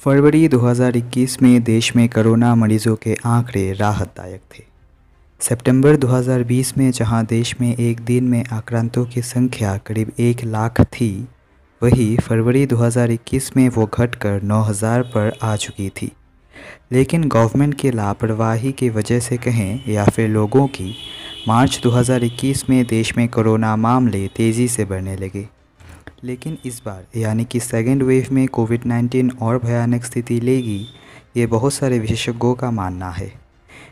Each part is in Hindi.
फरवरी 2021 में देश में कोरोना मरीजों के आंकड़े राहतदायक थे। सितंबर 2020 में जहां देश में एक दिन में आक्रांतों की संख्या करीब 1 लाख थी, वहीं फरवरी 2021 में वो घटकर 9,000 पर आ चुकी थी। लेकिन गवर्नमेंट की लापरवाही की वजह से कहें या फिर लोगों की, मार्च 2021 में देश में कोरोना मामले तेज़ी से बढ़ने लगे। लेकिन इस बार यानी कि सेकेंड वेव में कोविड-19 और भयानक स्थिति लेगी, ये बहुत सारे विशेषज्ञों का मानना है।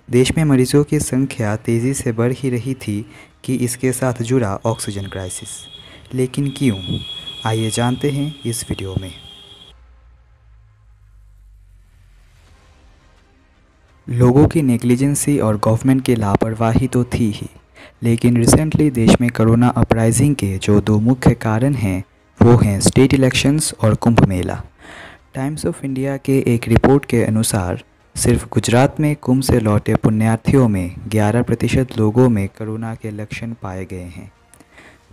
देश में मरीजों की संख्या तेज़ी से बढ़ ही रही थी कि इसके साथ जुड़ा ऑक्सीजन क्राइसिस। लेकिन क्यों? आइए जानते हैं इस वीडियो में। लोगों की नेग्लिजेंसी और गवर्नमेंट की लापरवाही तो थी ही, लेकिन रिसेंटली देश में कोरोना अपराइजिंग के जो दो मुख्य कारण हैं वो हैं स्टेट इलेक्शंस और Kumbh Mela. Times of India के एक रिपोर्ट के अनुसार सिर्फ गुजरात में कुंभ से लौटे पुण्यार्थियों में 11% लोगों में कोरोना के लक्षण पाए गए हैं।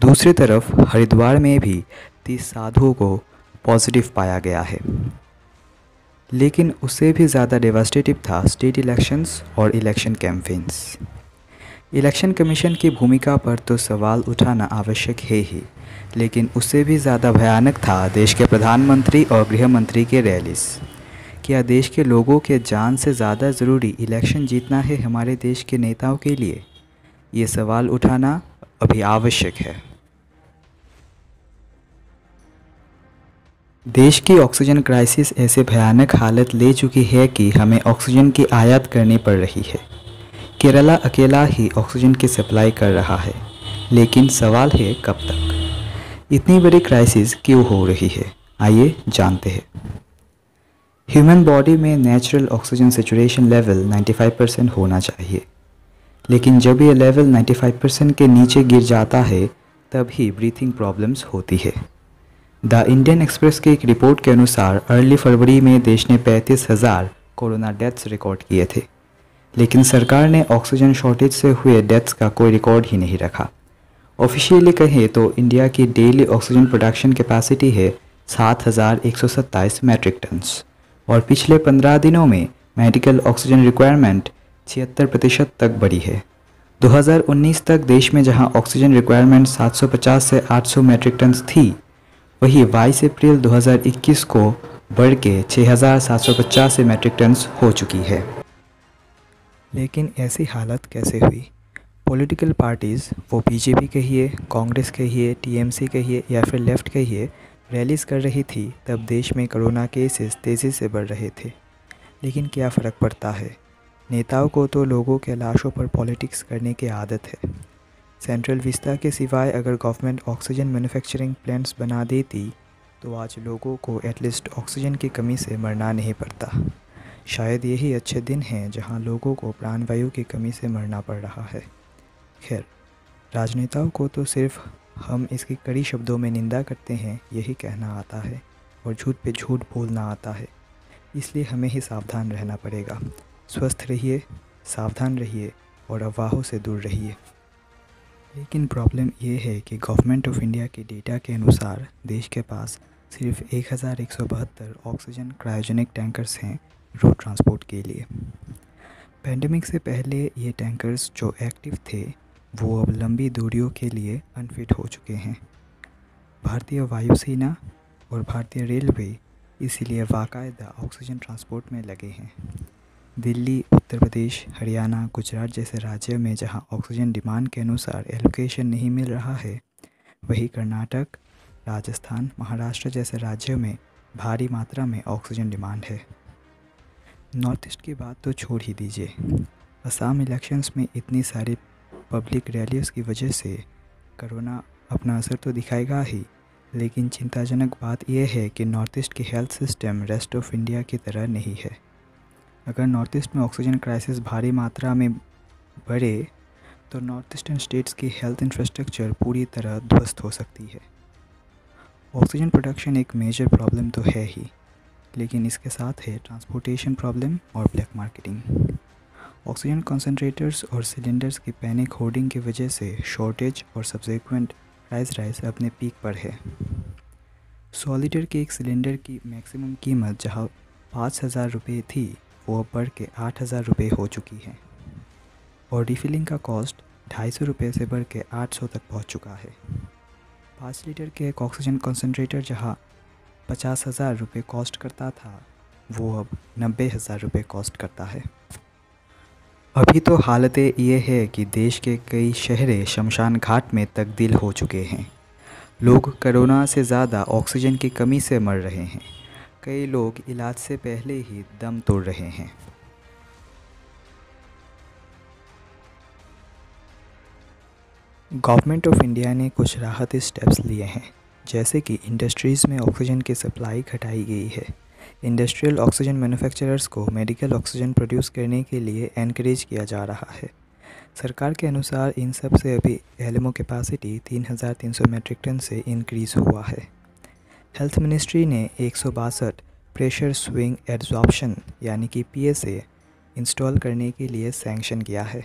दूसरी तरफ हरिद्वार में भी 30 साधुओं को पॉजिटिव पाया गया है। लेकिन उससे भी ज़्यादा डेवास्टेटिव था स्टेट इलेक्शंस और इलेक्शन कैंपेन्स। इलेक्शन कमीशन की भूमिका पर तो सवाल उठाना आवश्यक है ही, लेकिन उससे भी ज़्यादा भयानक था देश के प्रधानमंत्री और गृह मंत्री के रैलीज। क्या देश के लोगों के जान से ज़्यादा ज़रूरी इलेक्शन जीतना है हमारे देश के नेताओं के लिए? ये सवाल उठाना अभी आवश्यक है। देश की ऑक्सीजन क्राइसिस ऐसे भयानक हालत ले चुकी है कि हमें ऑक्सीजन की आयात करनी पड़ रही है। केरला अकेला ही ऑक्सीजन की सप्लाई कर रहा है, लेकिन सवाल है कब तक? इतनी बड़ी क्राइसिस क्यों हो रही है? आइए जानते हैं। ह्यूमन बॉडी में नेचुरल ऑक्सीजन सैचुरेशन लेवल 95% होना चाहिए, लेकिन जब ये लेवल 95% के नीचे गिर जाता है तब ही ब्रीथिंग प्रॉब्लम्स होती है। द इंडियन एक्सप्रेस की एक रिपोर्ट के अनुसार अर्ली फरवरी में देश ने 35,000 कोरोना डेथ्स रिकॉर्ड किए थे, लेकिन सरकार ने ऑक्सीजन शॉर्टेज से हुए डेथ्स का कोई रिकॉर्ड ही नहीं रखा। ऑफिशियली कहें तो इंडिया की डेली ऑक्सीजन प्रोडक्शन कैपेसिटी है 7,127 मैट्रिक टन्स और पिछले 15 दिनों में मेडिकल ऑक्सीजन रिक्वायरमेंट 76% तक बढ़ी है। 2019 तक देश में जहां ऑक्सीजन रिक्वायरमेंट 750 से 800 मैट्रिक टन्स थी, वही 22 अप्रैल 2021 को बढ़ के 6,750 मैट्रिक टन्स हो चुकी है। लेकिन ऐसी हालत कैसे हुई? पॉलिटिकल पार्टीज़, वो बीजेपी कहिए, कांग्रेस कहिए, टीएमसी कहिए या फिर लेफ़्ट कहिए, रैलीज कर रही थी तब देश में कोरोना केसेस तेज़ी से बढ़ रहे थे। लेकिन क्या फ़र्क पड़ता है? नेताओं को तो लोगों के लाशों पर पॉलिटिक्स करने की आदत है। सेंट्रल विस्ता के सिवाय अगर गवर्नमेंट ऑक्सीजन मैन्युफैक्चरिंग प्लांट्स बना देती तो आज लोगों को एटलीस्ट ऑक्सीजन की कमी से मरना नहीं पड़ता। शायद यही अच्छे दिन हैं जहां लोगों को प्राणवायु की कमी से मरना पड़ रहा है। खैर, राजनेताओं को तो सिर्फ हम इसकी कड़ी शब्दों में निंदा करते हैं यही कहना आता है और झूठ पे झूठ बोलना आता है, इसलिए हमें ही सावधान रहना पड़ेगा। स्वस्थ रहिए, सावधान रहिए और अफवाहों से दूर रहिए। लेकिन प्रॉब्लम ये है कि गवर्नमेंट ऑफ इंडिया के डेटा के अनुसार देश के पास सिर्फ 1,172 ऑक्सीजन क्रायोजेनिक टैंकर्स हैं रोड ट्रांसपोर्ट के लिए। पैंडेमिक से पहले ये टैंकर्स जो एक्टिव थे वो अब लंबी दूरियों के लिए अनफिट हो चुके हैं। भारतीय वायुसेना और भारतीय रेलवे इसीलिए बाकायदा ऑक्सीजन ट्रांसपोर्ट में लगे हैं। दिल्ली, उत्तर प्रदेश, हरियाणा, गुजरात जैसे राज्यों में जहां ऑक्सीजन डिमांड के अनुसार एलोकेशन नहीं मिल रहा है, वहीं कर्नाटक, राजस्थान, महाराष्ट्र जैसे राज्यों में भारी मात्रा में ऑक्सीजन डिमांड है। नॉर्थ ईस्ट की बात तो छोड़ ही दीजिए। असम इलेक्शंस में इतनी सारी पब्लिक रैलीज़ की वजह से कोरोना अपना असर तो दिखाएगा ही, लेकिन चिंताजनक बात यह है कि नॉर्थ ईस्ट की health system rest of India की तरह नहीं है। अगर नॉर्थ ईस्ट में ऑक्सीजन क्राइसिस भारी मात्रा में बढ़े तो नॉर्थ ईस्टर्न स्टेट्स की हेल्थ इंफ्रास्ट्रक्चर पूरी तरह ध्वस्त हो सकती है। ऑक्सीजन प्रोडक्शन एक मेजर प्रॉब्लम तो है ही, लेकिन इसके साथ है ट्रांसपोर्टेशन प्रॉब्लम और ब्लैक मार्केटिंग। ऑक्सीजन कंसंट्रेटर्स और सिलेंडर्स की पैनिक होर्डिंग की वजह से शॉर्टेज और सब्सिक्वेंट प्राइस राइज अपने पीक पर है। 100 लीटर के एक सिलेंडर की मैक्सिमम कीमत जहां 5,000 रुपये थी वो अब बढ़ के 8,000 रुपये हो चुकी हैं और रिफिलिंग का कॉस्ट 250 रुपये से बढ़ के 800 तक पहुंच चुका है। 5 लीटर के एक ऑक्सीजन कंसनट्रेटर जहां 50,000 रुपये कॉस्ट करता था वो अब 90,000 रुपये कॉस्ट करता है। अभी तो हालतें ये है कि देश के कई शहर शमशान घाट में तब्दील हो चुके हैं। लोग कोरोना से ज़्यादा ऑक्सीजन की कमी से मर रहे हैं। कई लोग इलाज से पहले ही दम तोड़ रहे हैं। गवर्नमेंट ऑफ इंडिया ने कुछ राहत स्टेप्स लिए हैं, जैसे कि इंडस्ट्रीज़ में ऑक्सीजन की सप्लाई घटाई गई है। इंडस्ट्रियल ऑक्सीजन मैन्युफैक्चरर्स को मेडिकल ऑक्सीजन प्रोड्यूस करने के लिए एनकरेज किया जा रहा है। सरकार के अनुसार इन सब से अभी एलएमओ कैपेसिटी 3,300 मेट्रिक टन से इंक्रीज़ हुआ है। हेल्थ मिनिस्ट्री ने 162 प्रेशर स्विंग एड्जॉर्प्शन यानी कि PSA इंस्टॉल करने के लिए सैंक्शन किया है,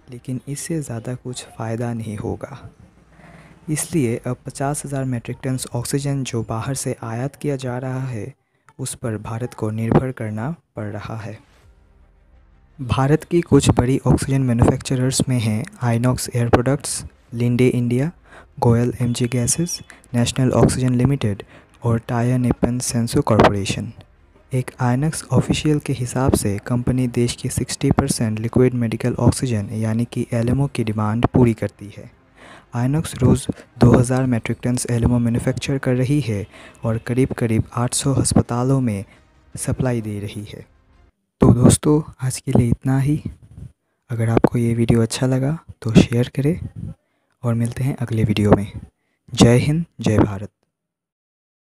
लेकिन इससे ज़्यादा कुछ फ़ायदा नहीं होगा। इसलिए अब 50,000 मेट्रिक टन ऑक्सीजन जो बाहर से आयात किया जा रहा है उस पर भारत को निर्भर करना पड़ रहा है। भारत की कुछ बड़ी ऑक्सीजन मैन्युफैक्चरर्स में हैं INOX air products, Linde India, Goyal MG gases, national oxygen limited और टाटा निप्पन सेंसो कॉरपोरेशन। एक आइनॉक्स ऑफिशियल के हिसाब से कंपनी देश की 60% लिक्विड मेडिकल ऑक्सीजन यानी कि LMO की डिमांड पूरी करती है। आइनॉक्स रोज़ 2000 मेट्रिक टन LMO मैन्युफैक्चर कर रही है और करीब करीब 800 अस्पतालों में सप्लाई दे रही है। तो दोस्तों, आज के लिए इतना ही। अगर आपको ये वीडियो अच्छा लगा तो शेयर करें और मिलते हैं अगले वीडियो में। जय हिंद, जय भारत।